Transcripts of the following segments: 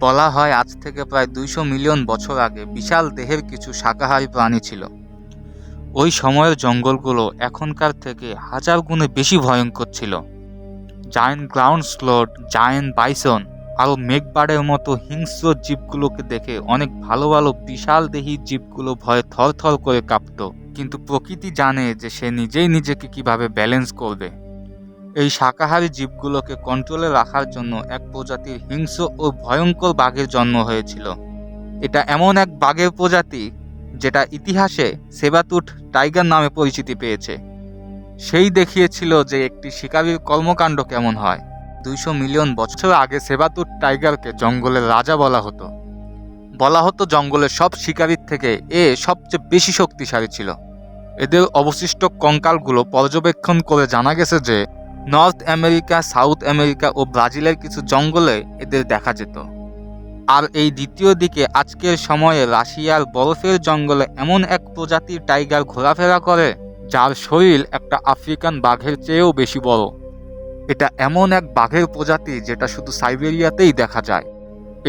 বলা হয় আজ থেকে প্রায় 200 মিলিয়ন বছর আগে বিশাল দেহের কিছু শাকাহারী প্রাণী ছিল। ওই সময়ের জঙ্গলগুলো এখনকার থেকে হাজার গুণে বেশি ভয়ঙ্কর ছিল। Giant ground sloth, giant bison আর মেঘবার্ডের মতো হিংস্র জীবগুলোকে দেখে অনেক ভালো ভালো বিশাল দেহী জীবগুলো ভয়ে থরথর করে কাঁপত। কিন্তু প্রকৃতি জানে যে সে নিজেই নিজেকে কিভাবে ব্যালেন্স করবে। এই শাকাহারী জীবগুলোকে কন্ট্রোলে রাখার জন্য এক প্রজাতির হিংস্র ও ভয়ঙ্কর বাঘের জন্ম হয়েছিল। এটা এমন এক বাঘের প্রজাতি যেটা ইতিহাসে সেবাতুট টাইগার নামে পরিচিতি পেয়েছে। সেই দেখিয়েছিল যে একটি শিকারীর কর্মকাণ্ড কেমন হয়। 200 মিলিয়ন বছর আগে সেবাতুট টাইগারকে জঙ্গলের রাজা বলা হতো জঙ্গলের সব শিকারীর থেকে এ সবচেয়ে বেশি শক্তিশালী ছিল। এদের অবশিষ্ট কঙ্কালগুলো পর্যবেক্ষণ করে জানা গেছে যে নর্থ আমেরিকা, সাউথ আমেরিকা ও ব্রাজিলের কিছু জঙ্গলে এদের দেখা যেত। আর এই দ্বিতীয় দিকে আজকের সময়ে রাশিয়ার বরফের জঙ্গলে এমন এক প্রজাতির টাইগার ঘোরাফেরা করে যার শরীর একটা আফ্রিকান বাঘের চেয়েও বেশি বড়। এটা এমন এক বাঘের প্রজাতি যেটা শুধু সাইবেরিয়াতেই দেখা যায়।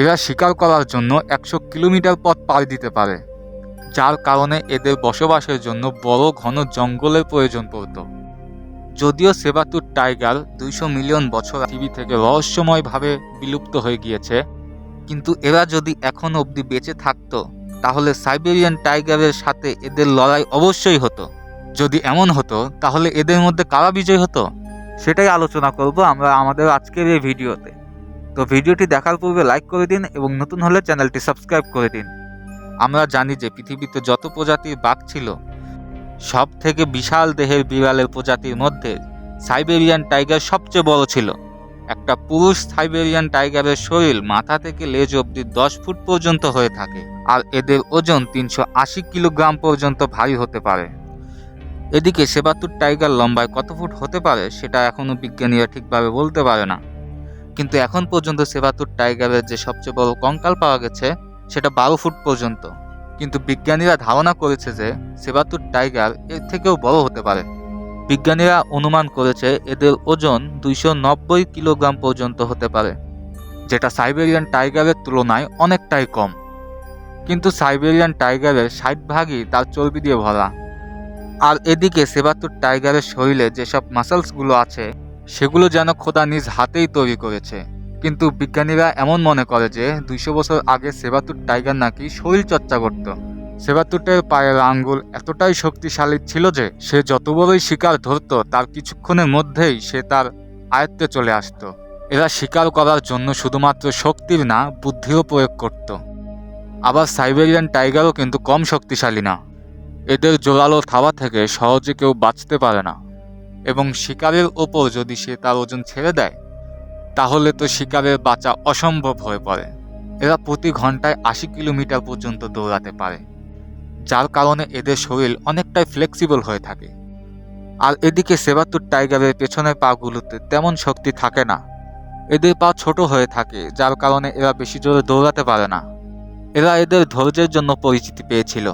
এরা শিকার করার জন্য 100 কিলোমিটার পথ পাড়ি দিতে পারে, যার কারণে এদের বসবাসের জন্য বড় ঘন জঙ্গলের প্রয়োজন পড়ত। যদিও সেবাতুট টাইগার 200 মিলিয়ন বছর পৃথিবী থেকে রহস্যময়ভাবে বিলুপ্ত হয়ে গিয়েছে, কিন্তু এরা যদি এখন অবধি বেঁচে থাকতো তাহলে সাইবেরিয়ান টাইগারের সাথে এদের লড়াই অবশ্যই হতো। যদি এমন হতো তাহলে এদের মধ্যে কারা বিজয় হতো সেটাই আলোচনা করব আমরা আমাদের আজকের এই ভিডিওতে। তো ভিডিওটি দেখার পূর্বে লাইক করে দিন এবং নতুন হলে চ্যানেলটি সাবস্ক্রাইব করে দিন। আমরা জানি যে পৃথিবীতে যত প্রজাতির বাঘ ছিল সব থেকে বিশাল দেহের বিড়ালের প্রজাতির মধ্যে সাইবেরিয়ান টাইগার সবচেয়ে বড় ছিল। একটা পুরুষ সাইবেরিয়ান টাইগারের শরীর মাথা থেকে লেজ অবধি 10 ফুট পর্যন্ত হয়ে থাকে, আর এদের ওজন 380 কিলোগ্রাম পর্যন্ত ভারী হতে পারে। এদিকে সেবাতুট টাইগার লম্বায় কত ফুট হতে পারে সেটা এখনও বিজ্ঞানীরা ঠিকভাবে বলতে পারে না, কিন্তু এখন পর্যন্ত সেবাতুট টাইগারের যে সবচেয়ে বড় কঙ্কাল পাওয়া গেছে সেটা 12 ফুট পর্যন্ত। কিন্তু বিজ্ঞানীরা ধারণা করেছে যে সেবাতুট টাইগার এর থেকেও বড় হতে পারে। বিজ্ঞানীরা অনুমান করেছে এদের ওজন 290 কিলোগ্রাম পর্যন্ত হতে পারে, যেটা সাইবেরিয়ান টাইগারের তুলনায় অনেকটাই কম। কিন্তু সাইবেরিয়ান টাইগারের 60 ভাগই তার চর্বি দিয়ে ভরা। আর এদিকে সেবাতুট টাইগারের শরীরে যেসব মাসেলসগুলো আছে সেগুলো যেন খোদা নিজ হাতেই তৈরি করেছে। কিন্তু বিজ্ঞানীরা এমন মনে করে যে 200 বছর আগে সেবাতুট টাইগার নাকি শরীর চর্চা করত। সেবাতুটের পায়ের আঙ্গুল এতটাই শক্তিশালী ছিল যে সে যত বড়ই শিকার ধরত তার কিছুক্ষণের মধ্যেই সে তার আয়ত্তে চলে আসতো। এরা শিকার করার জন্য শুধুমাত্র শক্তির না, বুদ্ধিও প্রয়োগ করত। আবার সাইবেরিয়ান টাইগারও কিন্তু কম শক্তিশালী না। এদের জোরালো থাবা থেকে সহজে কেউ বাঁচতে পারে না, এবং শিকারের ওপর যদি সে তার ওজন ছেড়ে দেয় তাহলে তো শিকারের বাঁচা অসম্ভব হয়ে পড়ে। এরা প্রতি ঘন্টায় 80 কিলোমিটার পর্যন্ত দৌড়াতে পারে, যার কারণে এদের শরীর অনেকটাই ফ্লেক্সিবল হয়ে থাকে। আর এদিকে সেবাতুট টাইগারের পেছনের পাগুলোতে তেমন শক্তি থাকে না। এদের পা ছোট হয়ে থাকে, যার কারণে এরা বেশি জোরে দৌড়াতে পারে না। এরা এদের ধৈর্যের জন্য পরিচিতি পেয়েছিল।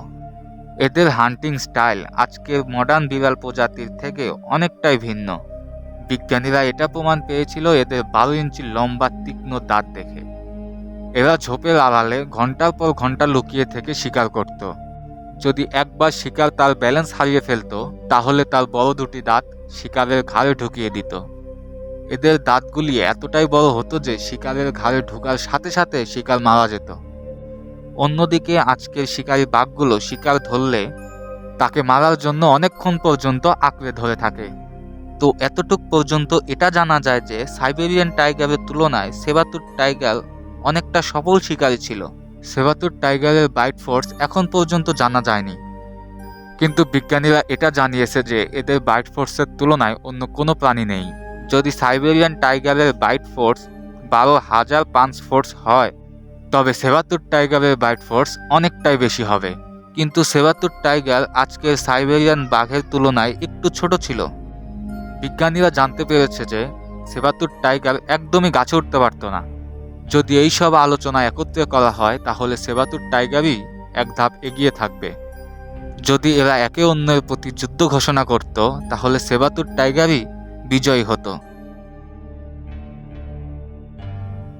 এদের হান্টিং স্টাইল আজকের মডার্ন বিড়াল প্রজাতির থেকে অনেকটাই ভিন্ন। বিজ্ঞানীরা এটা প্রমাণ পেয়েছিল এদের 12 ইঞ্চি লম্বা তীক্ষ্ণ দাঁত দেখে। এরা ঝোপের আড়ালে ঘন্টার পর ঘন্টা লুকিয়ে থেকে শিকার করত। যদি একবার শিকার তার ব্যালেন্স হারিয়ে ফেলত তাহলে তার বড় দুটি দাঁত শিকারের ঘাড়ে ঢুকিয়ে দিত। এদের দাঁতগুলি এতটাই বড় হতো যে শিকারের ঘাড়ে ঢোকার সাথে সাথে শিকার মারা যেত। অন্যদিকে আজকের শিকারী বাঘগুলো শিকার ধরলে তাকে মারার জন্য অনেকক্ষণ পর্যন্ত আঁকড়ে ধরে থাকে। তো এতটুক পর্যন্ত এটা জানা যায় যে সাইবেরিয়ান টাইগারের তুলনায় সেবাতুট টাইগার অনেকটা সফল শিকারী ছিল। সেবাতুট টাইগারের বাইট ফোর্স এখন পর্যন্ত জানা যায়নি, কিন্তু বিজ্ঞানীরা এটা জানিয়েছে যে এদের বাইট ফোর্সের তুলনায় অন্য কোনো প্রাণী নেই। যদি সাইবেরিয়ান টাইগারের বাইট ফোর্স 12,000 পাঞ্চ ফোর্স হয় তবে সেবাতুট টাইগারের বাইট ফোর্স অনেকটাই বেশি হবে। কিন্তু সেবাতুট টাইগার আজকের সাইবেরিয়ান বাঘের তুলনায় একটু ছোট ছিল। বিজ্ঞানীরা জানতে পেরেছে যে সেবাতুট টাইগার একদমই গাছে উঠতে পারত না। যদি এই সব আলোচনা একত্রে করা হয় তাহলে সেবাতুট টাইগারই এক ধাপ এগিয়ে থাকবে। যদি এরা একে অন্যের প্রতি যুদ্ধ ঘোষণা করত তাহলে সেবাতুট টাইগারই বিজয়ী হতো।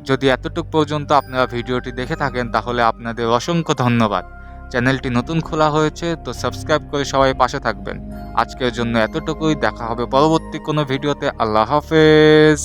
যদি এতটুকু পর্যন্ত আপনারা ভিডিওটি দেখে থাকেন তাহলে আপনাদের অসংখ্য ধন্যবাদ। চ্যানেলটি নতুন খোলা হয়েছে, তো সাবস্ক্রাইব করে সবাই পাশে থাকবেন। আজকের জন্য এতটুকুই, দেখা হবে পরবর্তী কোনো ভিডিওতে। আল্লাহ হাফেজ।